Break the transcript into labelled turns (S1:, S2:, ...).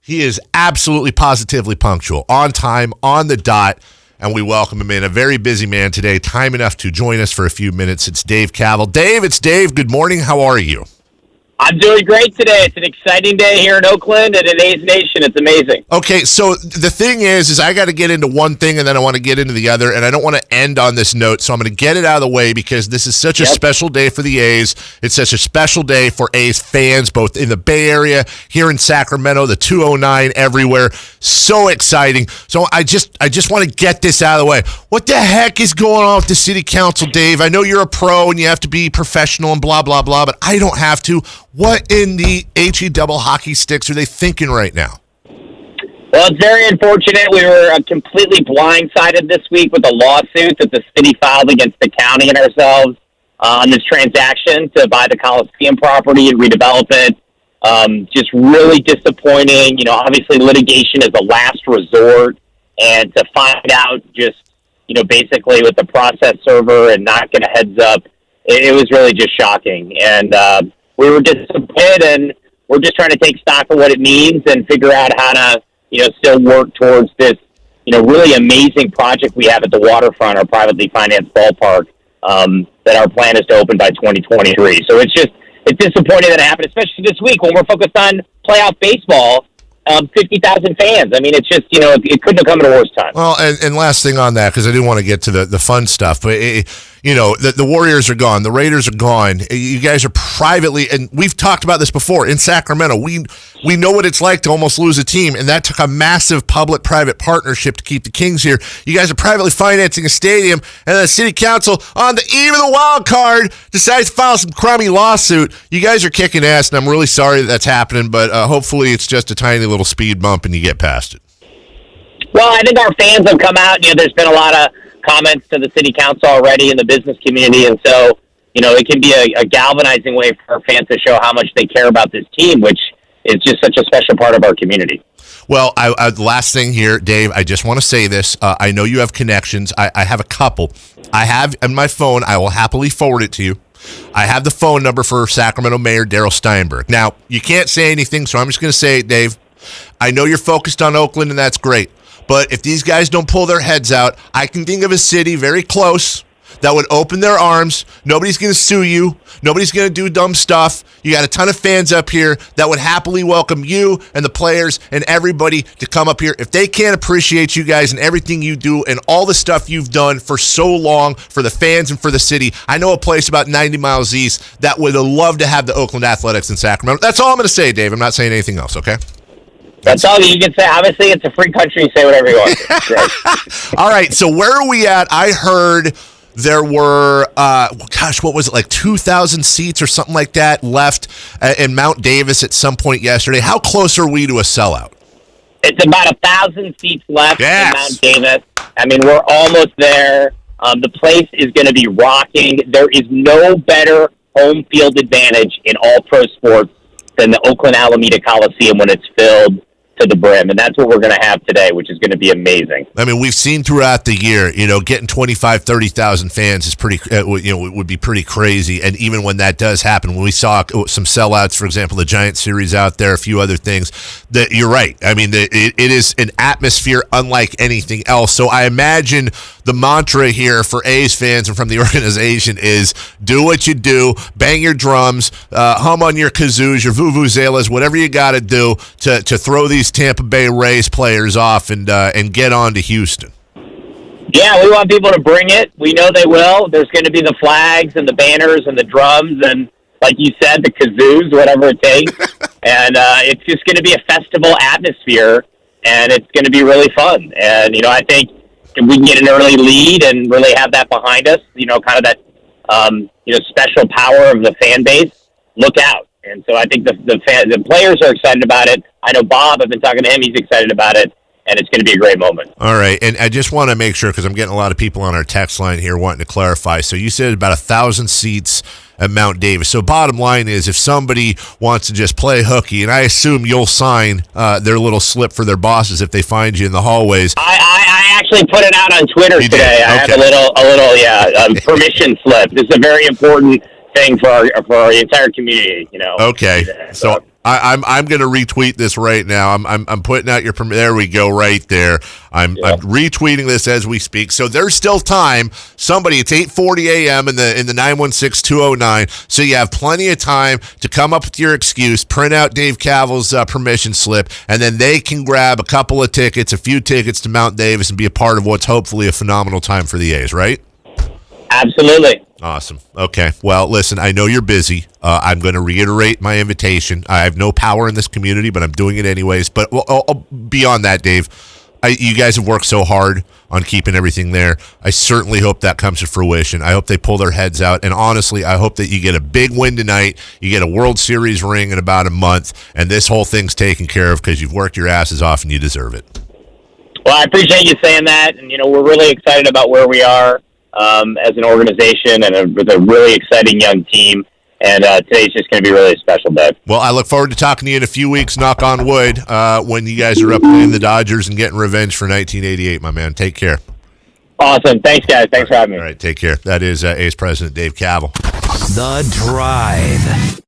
S1: He is absolutely positively punctual, on time, on the dot, and we welcome him in. A very busy man today, time enough to join us for a few minutes. It's Dave Kaval. Dave, it's Dave. Good morning. How are you?
S2: I'm doing great today. It's an exciting day here in Oakland and in A's Nation. It's amazing.
S1: Okay, so the thing is I got to get into one thing and then I want to get into the other, and I don't want to end on this note, so I'm going to get it out of the way because this is such a special day for the A's. It's such a special day for A's fans, both in the Bay Area, here in Sacramento, the 209 everywhere. So exciting. So I just want to get this out of the way. What the heck is going on with the city council, Dave? I know you're a pro and you have to be professional and blah, blah, blah, but I don't have to. What in the HE double hockey sticks are they thinking right now?
S2: Well, it's very unfortunate. We were completely blindsided this week with a lawsuit that the city filed against the county and ourselves on this transaction to buy the Coliseum property and redevelop it. Just really disappointing. You know, obviously litigation is a last resort, and to find out just, you know, basically with the process server and not get a heads up, it was really just shocking. And we were disappointed, and we're just trying to take stock of what it means and figure out how to, you know, still work towards this, you know, really amazing project we have at the waterfront, our privately financed ballpark, that our plan is to open by 2023. So it's disappointing that it happened, especially this week when we're focused on playoff baseball. 50,000 fans. I mean, it's just, you know, it couldn't have come at a worse time.
S1: Well, and last thing on that, because I didn't want to get to the fun stuff, but, you know, the Warriors are gone. The Raiders are gone. You guys are privately, and we've talked about this before, in Sacramento. We know what it's like to almost lose a team, and that took a massive public-private partnership to keep the Kings here. You guys are privately financing a stadium, and the city council, on the eve of the wild card, decides to file some crummy lawsuit. You guys are kicking ass, and I'm really sorry that's happening, but hopefully it's just a tiny little speed bump and you get past it.
S2: Well, I think our fans have come out. You know, there's been a lot of comments to the city council already in the business community, and so, you know, it can be a galvanizing way for our fans to show how much they care about this team, which is just such a special part of our community.
S1: Well, last thing here, Dave, I just want to say this. I know you have connections. I have a couple. I have on my phone. I will happily forward it to you. I have the phone number for Sacramento Mayor Darrell Steinberg. Now, you can't say anything, so I'm just going to say it, Dave. I know you're focused on Oakland, and that's great. But if these guys don't pull their heads out, I can think of a city very close that would open their arms. Nobody's going to sue you. Nobody's going to do dumb stuff. You got a ton of fans up here that would happily welcome you and the players and everybody to come up here. If they can't appreciate you guys and everything you do and all the stuff you've done for so long for the fans and for the city, I know a place about 90 miles east that would love to have the Oakland Athletics in Sacramento. That's all I'm going to say, Dave. I'm not saying anything else, okay?
S2: That's all you can say. Obviously, it's a free country. Say whatever you want.
S1: All right, so where are we at? I heard there were, what was it, like 2,000 seats or something like that left in Mount Davis at some point yesterday. How close are we to a sellout?
S2: It's about 1,000 seats left in Mount Davis. I mean, we're almost there. The place is going to be rocking. There is no better home field advantage in all pro sports than the Oakland Alameda Coliseum when it's filled to the brim, and that's what we're going to have today, which is going to be amazing.
S1: I mean, we've seen throughout the year, you know, getting 25, 30,000 fans is pretty, would be pretty crazy. And even when that does happen, when we saw some sellouts, for example, the Giant Series out there, a few other things, that you're right. I mean, it is an atmosphere unlike anything else. So I imagine the mantra here for A's fans and from the organization is do what you do, bang your drums, hum on your kazoos, your vuvuzelas, whatever you got to do to throw these Tampa Bay Rays players off and get on to Houston.
S2: Yeah, we want people to bring it. We know they will. There's going to be the flags and the banners and the drums and, like you said, the kazoos, whatever it takes. And it's just going to be a festival atmosphere, and it's going to be really fun. And, you know, I think if we can get an early lead and really have that behind us, you know, kind of that, special power of the fan base, look out. And so I think the players are excited about it. I know Bob, I've been talking to him, he's excited about it, and it's going to be a great moment.
S1: All right, and I just want to make sure, because I'm getting a lot of people on our text line here wanting to clarify. So you said about 1,000 seats at Mount Davis. So bottom line is, if somebody wants to just play hooky, and I assume you'll sign their little slip for their bosses if they find you in the hallways.
S2: I actually put it out on Twitter today. I have a little permission slip. This is a very important thing for our entire community, you know.
S1: Okay, so I'm going to retweet this right now. I'm putting out your there we go right there. I'm retweeting this as we speak. So there's still time. Somebody, it's 8:40 a.m. in the 916-209. So you have plenty of time to come up with your excuse, print out Dave Kaval's permission slip, and then they can grab a couple of tickets, a few tickets to Mount Davis, and be a part of what's hopefully a phenomenal time for the A's, right?
S2: Absolutely.
S1: Awesome. Okay. Well, listen, I know you're busy. I'm going to reiterate my invitation. I have no power in this community, but I'm doing it anyways. But beyond that, Dave, you guys have worked so hard on keeping everything there. I certainly hope that comes to fruition. I hope they pull their heads out. And honestly, I hope that you get a big win tonight. You get a World Series ring in about a month, and this whole thing's taken care of because you've worked your asses off and you deserve it.
S2: Well, I appreciate you saying that. And, we're really excited about where we are as an organization and with a really exciting young team. And today's just going to be really a special day.
S1: Well, I look forward to talking to you in a few weeks, knock on wood, when you guys are up playing the Dodgers and getting revenge for 1988, my man. Take care.
S2: Awesome. Thanks, guys. Thanks for having me.
S1: All right, take care. That is A's President Dave Kaval.
S3: The Drive.